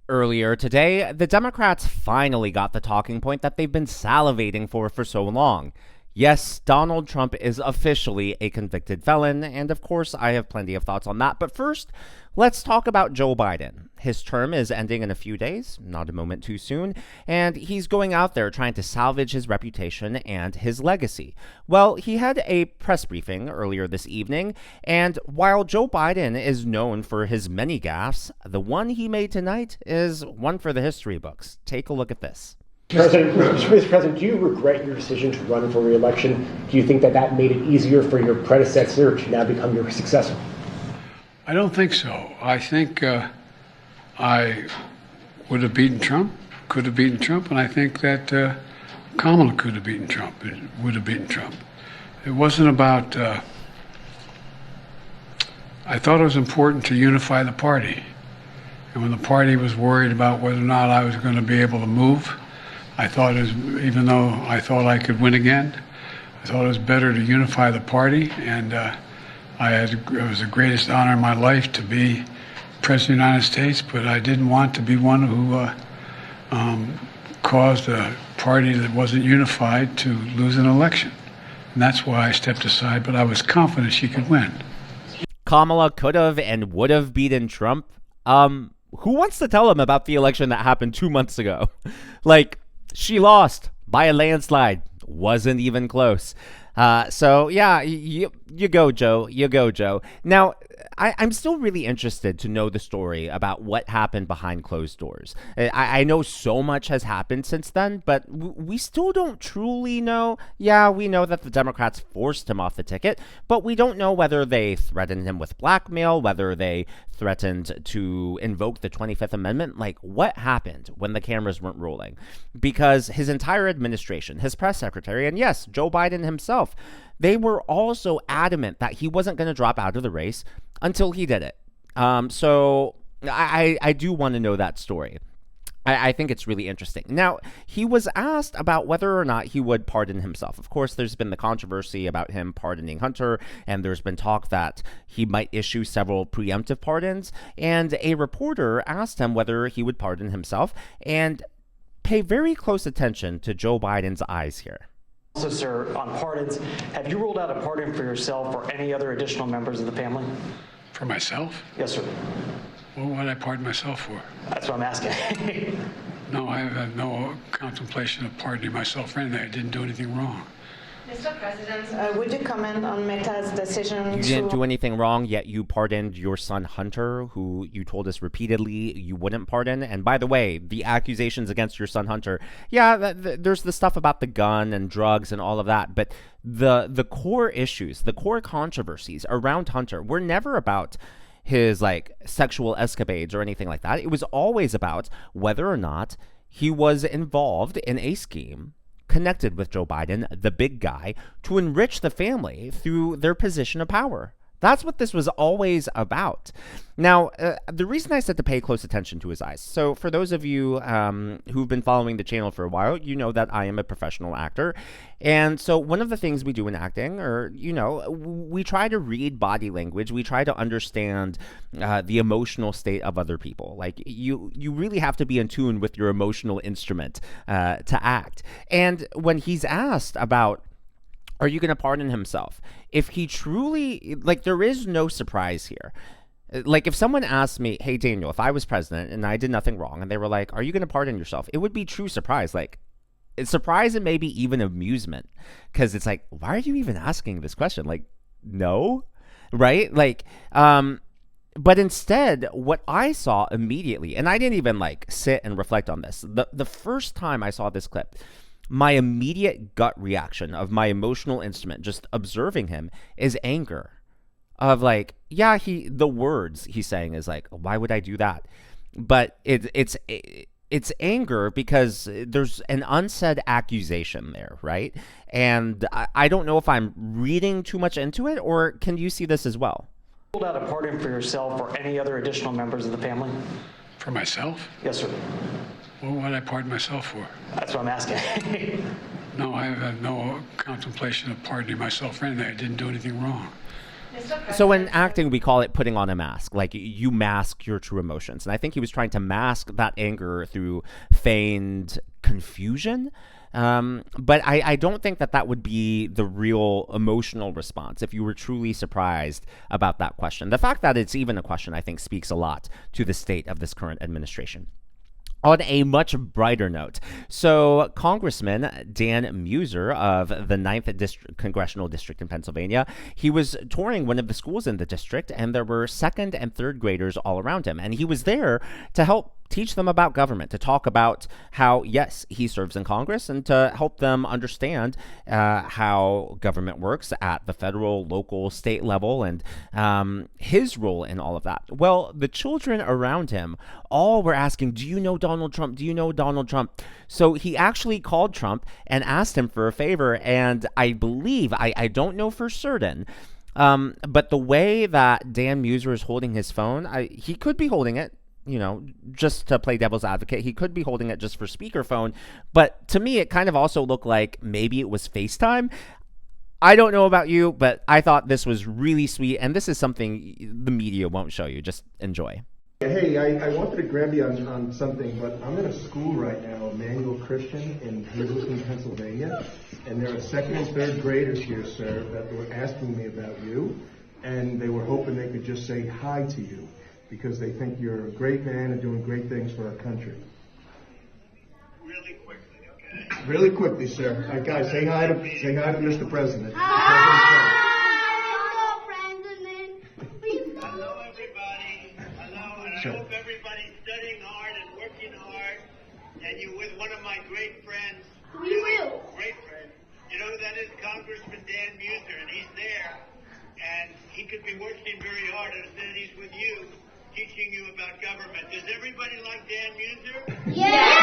Earlier today, the Democrats finally got the talking point that they've been salivating for so long. Yes, Donald Trump is officially a convicted felon, and of course, I have plenty of thoughts on that. But first, let's talk about Joe Biden. His term is ending in a few days, not a moment too soon, and he's going out there trying to salvage his reputation and his legacy. Well, he had a press briefing earlier this evening, and while Joe Biden is known for his many gaffes, the one he made tonight is one for the history books. Take a look at this. Mr. President, do you regret your decision to run for re-election? Do you think that made it easier for your predecessor to now become your successor? I don't think so. I think I would have beaten Trump, could have beaten Trump, and I think that Kamala could have beaten Trump, and would have beaten Trump. It wasn't about, I thought it was important to unify the party. And when the party was worried about whether or not I was going to be able to move, I thought it was, even though I thought I could win again, I thought it was better to unify the party. And it was the greatest honor in my life to be President of the United States, but I didn't want to be one who caused a party that wasn't unified to lose an election. And that's why I stepped aside, but I was confident she could win. Kamala could have and would have beaten Trump. Who wants to tell him about the election that happened 2 months ago? She lost by a landslide. Wasn't even close. So yeah, you go, Joe. You go, Joe. Now, I'm still really interested to know the story about what happened behind closed doors. I know so much has happened since then, but we still don't truly know. Yeah, we know that the Democrats forced him off the ticket, but we don't know whether they threatened him with blackmail, whether they threatened to invoke the 25th Amendment. Like, what happened when the cameras weren't rolling? Because his entire administration, his press secretary, and yes, Joe Biden himself, they were also adamant that he wasn't going to drop out of the race until he did it. So I do want to know that story. I think it's really interesting. Now, he was asked about whether or not he would pardon himself. Of course, there's been the controversy about him pardoning Hunter, and there's been talk that he might issue several preemptive pardons. And a reporter asked him whether he would pardon himself, and pay very close attention to Joe Biden's eyes here. Also, sir, on pardons, have you ruled out a pardon for yourself or any other additional members of the family? For myself? Yes, sir. Well, what did I pardon myself for? That's what I'm asking. No, I have no contemplation of pardoning myself for anything. I didn't do anything wrong. Mr. President, would you comment on Meta's decision You didn't do anything wrong, yet you pardoned your son Hunter, who you told us repeatedly you wouldn't pardon. And by the way, the accusations against your son Hunter, yeah, there's the stuff about the gun and drugs and all of that, but the core issues, the core controversies around Hunter were never about his sexual escapades or anything like that. It was always about whether or not he was involved in a scheme connected with Joe Biden, the big guy, to enrich the family through their position of power. That's what this was always about. Now, the reason I said to pay close attention to his eyes. So for those of you who've been following the channel for a while, you know that I am a professional actor. And so one of the things we do in acting, we try to read body language. We try to understand the emotional state of other people. Like you really have to be in tune with your emotional instrument to act. And when he's asked about, are you going to pardon himself? If he truly, there is no surprise here. If someone asked me, hey, Daniel, if I was president and I did nothing wrong, and they were like, are you going to pardon yourself? It would be true surprise. It's surprise and maybe even amusement. Because it's why are you even asking this question? No, right? But instead, what I saw immediately, and I didn't even sit and reflect on this. The first time I saw this clip, my immediate gut reaction of my emotional instrument, just observing him, is anger. Of the words he's saying is why would I do that? But it's anger because there's an unsaid accusation there, right? And I don't know if I'm reading too much into it, or can you see this as well? Ruled out a pardon for yourself or any other additional members of the family? For myself? Yes, sir. Well, what did I pardon myself for? That's what I'm asking. No, I have no contemplation of pardoning myself for anything. I didn't do anything wrong. So in acting, we call it putting on a mask. Like you mask your true emotions. And I think he was trying to mask that anger through feigned confusion. But I don't think that that would be the real emotional response if you were truly surprised about that question. The fact that it's even a question, I think, speaks a lot to the state of this current administration. On a much brighter note, so Congressman Dan Muser of the 9th Congressional District in Pennsylvania, he was touring one of the schools in the district, and there were second and third graders all around him. And he was there to help teach them about government, to talk about how, yes, he serves in Congress, and to help them understand how government works at the federal, local, state level, and his role in all of that. Well, the children around him all were asking, do you know Donald Trump? Do you know Donald Trump? So he actually called Trump and asked him for a favor, and I believe, I don't know for certain, but the way that Dan Muser is holding his phone, he could be holding it, just to play devil's advocate. He could be holding it just for speakerphone, but to me, it kind of also looked like maybe it was FaceTime. I don't know about you, but I thought this was really sweet, and this is something the media won't show you. Just enjoy. Hey, I wanted to grab you on something, but I'm in a school right now, Emmanuel Christian in Middleton, Pennsylvania, and there are second and third graders here, sir, that were asking me about you, and they were hoping they could just say hi to you, because they think you're a great man and doing great things for our country. Really quickly, okay? Really quickly, sir. All right, guys, say hi to Mr. President. Hello, President. Hello, everybody. Hello, and Sure. I hope everybody's studying hard and working hard, and you're with one of my great friends. We will. Great friend. You know who that is? Congressman Dan Muser, and he's there, and he could be working very hard, and instead he's with you, teaching you about government. Does everybody like Dan Muser? Yeah!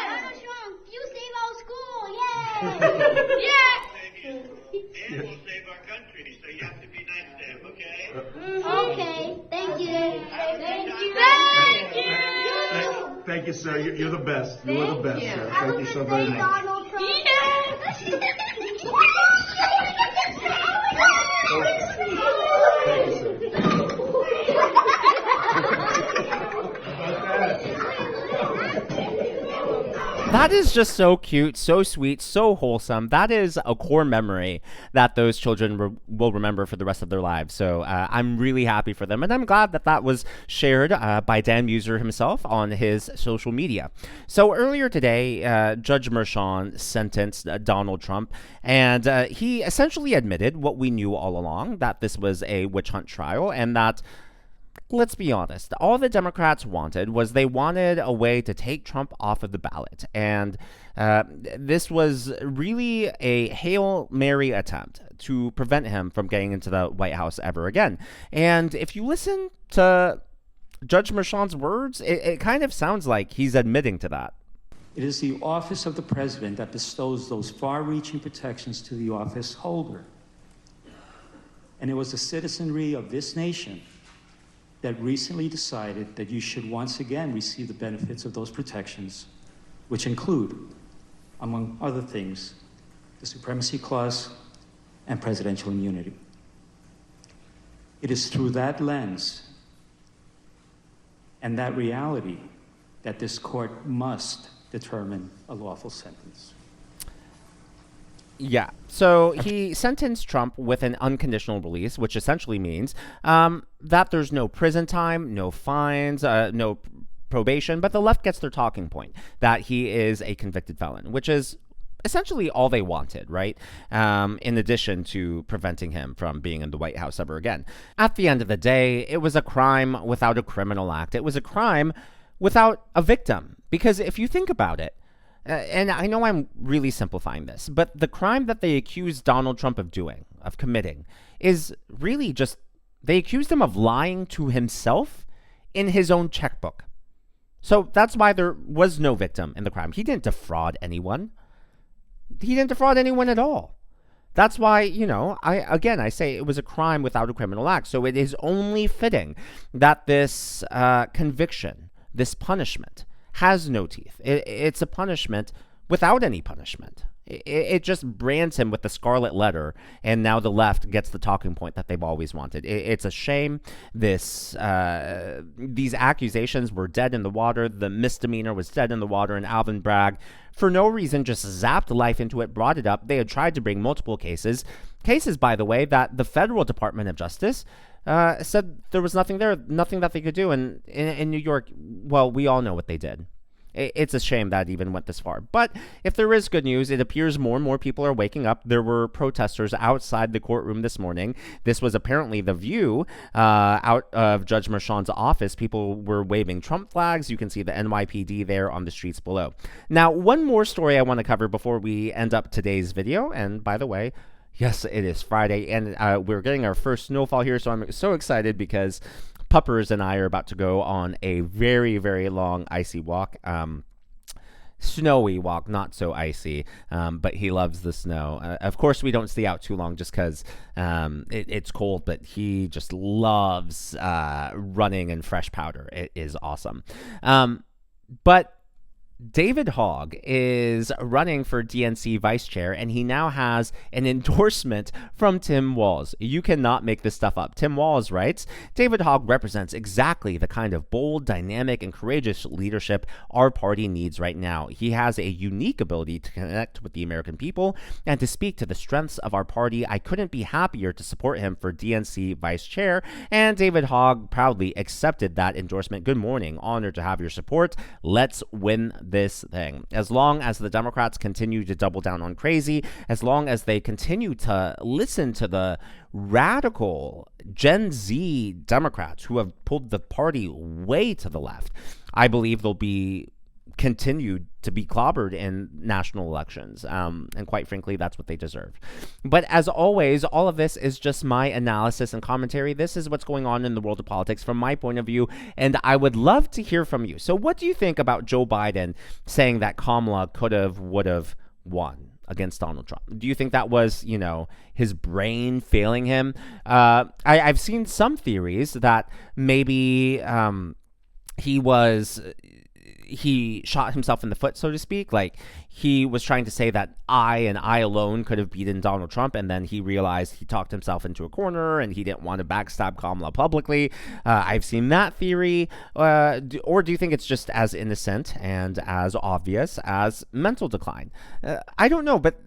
Donald Trump, you save our school! Yay! Yeah! Dan will save our country, so you have to be nice to him, okay? Okay, thank you. Thank you. Thank you, sir. You're the best. You are the best, sir. Thank you so very much. Donald Trump. Thank you, sir. That is just so cute, so sweet, so wholesome. That is a core memory that those children will remember for the rest of their lives. So I'm really happy for them. And I'm glad that that was shared by Dan Muser himself on his social media. So earlier today, Judge Merchan sentenced Donald Trump. And he essentially admitted what we knew all along, that this was a witch hunt trial, and that, let's be honest, all the Democrats wanted was they wanted a way to take Trump off of the ballot. And this was really a Hail Mary attempt to prevent him from getting into the White House ever again. And if you listen to Judge Merchan's words, it kind of sounds like he's admitting to that. It is the office of the president that bestows those far-reaching protections to the office holder. And it was the citizenry of this nation that recently decided that you should once again receive the benefits of those protections, which include, among other things, the Supremacy Clause and presidential immunity. It is through that lens and that reality that this court must determine a lawful sentence. Yeah. So he sentenced Trump with an unconditional release, which essentially means that there's no prison time, no fines, no probation, but the left gets their talking point, that he is a convicted felon, which is essentially all they wanted, right? In addition to preventing him from being in the White House ever again. At the end of the day, it was a crime without a criminal act. It was a crime without a victim. Because if you think about it, and I know I'm really simplifying this, but the crime that they accused Donald Trump of doing, of committing, is really just, they accused him of lying to himself in his own checkbook. So that's why there was no victim in the crime. He didn't defraud anyone. He didn't defraud anyone at all. That's why, I say it was a crime without a criminal act. So it is only fitting that this conviction, this punishment, has no teeth. It's a punishment without any punishment. It just brands him with the scarlet letter, and now the left gets the talking point that they've always wanted. It's a shame. These accusations were dead in the water. The misdemeanor was dead in the water, and Alvin Bragg, for no reason, just zapped life into it, brought it up. They had tried to bring multiple cases, by the way, that the federal Department of Justice said there was nothing there, nothing that they could do. And in New York, well, we all know what they did. It's a shame that it even went this far. But if there is good news, it appears more and more people are waking up. There were protesters outside the courtroom this morning. This was apparently the view out of Judge Merchan's office. People were waving Trump flags. You can see the NYPD there on the streets below. Now, one more story I want to cover before we end up today's video. And by the way, yes, it is Friday, and we're getting our first snowfall here, so I'm so excited because Puppers and I are about to go on a very, very long icy walk. Snowy walk, not so icy, but he loves the snow. Of course, we don't stay out too long just because it's cold, but he just loves running in fresh powder. It is awesome. But David Hogg is running for DNC vice chair, and he now has an endorsement from Tim Walz. You cannot make this stuff up. Tim Walz writes, David Hogg represents exactly the kind of bold, dynamic, and courageous leadership our party needs right now. He has a unique ability to connect with the American people and to speak to the strengths of our party. I couldn't be happier to support him for DNC vice chair, and David Hogg proudly accepted that endorsement. Good morning. Honored to have your support. Let's win this thing. As long as the Democrats continue to double down on crazy, as long as they continue to listen to the radical Gen Z Democrats who have pulled the party way to the left, I believe they'll be continued to be clobbered in national elections. And quite frankly, that's what they deserve. But as always, all of this is just my analysis and commentary. This is what's going on in the world of politics from my point of view, and I would love to hear from you. So what do you think about Joe Biden saying that Kamala could have, would have won against Donald Trump? Do you think that was, his brain failing him? I've seen some theories that maybe he shot himself in the foot, so to speak. Like, he was trying to say that I and I alone could have beaten Donald Trump, and then he realized he talked himself into a corner and he didn't want to backstab Kamala publicly. I've seen that theory. Or do you think it's just as innocent and as obvious as mental decline? I don't know, but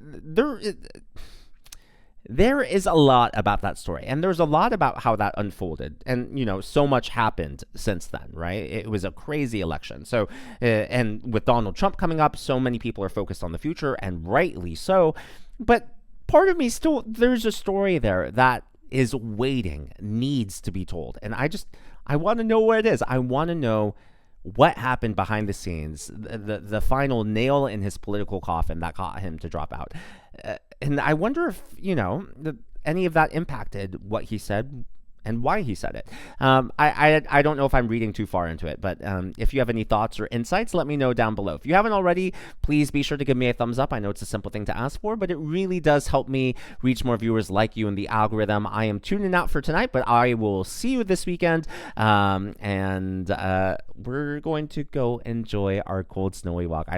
there is a lot about that story, and there's a lot about how that unfolded, and so much happened since then, right? It was a crazy election. So and with Donald Trump coming up, so many people are focused on the future, and rightly so. But part of me still, there's a story there that is waiting, needs to be told, and I want to know what it is. I want to know what happened behind the scenes, the final nail in his political coffin that got him to drop out. And I wonder if, any of that impacted what he said and why he said it. I don't know if I'm reading too far into it, but if you have any thoughts or insights, let me know down below. If you haven't already, please be sure to give me a thumbs up. I know it's a simple thing to ask for, but it really does help me reach more viewers like you in the algorithm. I am tuning out for tonight, but I will see you this weekend. And we're going to go enjoy our cold, snowy walk.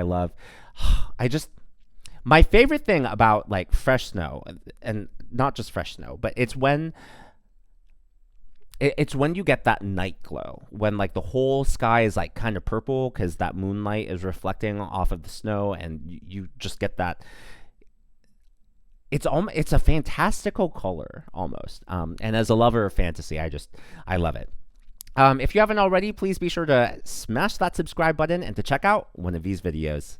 My favorite thing about fresh snow, and not just fresh snow, but it's when you get that night glow, when the whole sky is kind of purple because that moonlight is reflecting off of the snow, and you just get that. It's a fantastical color almost. And as a lover of fantasy, I love it. If you haven't already, please be sure to smash that subscribe button and to check out one of these videos.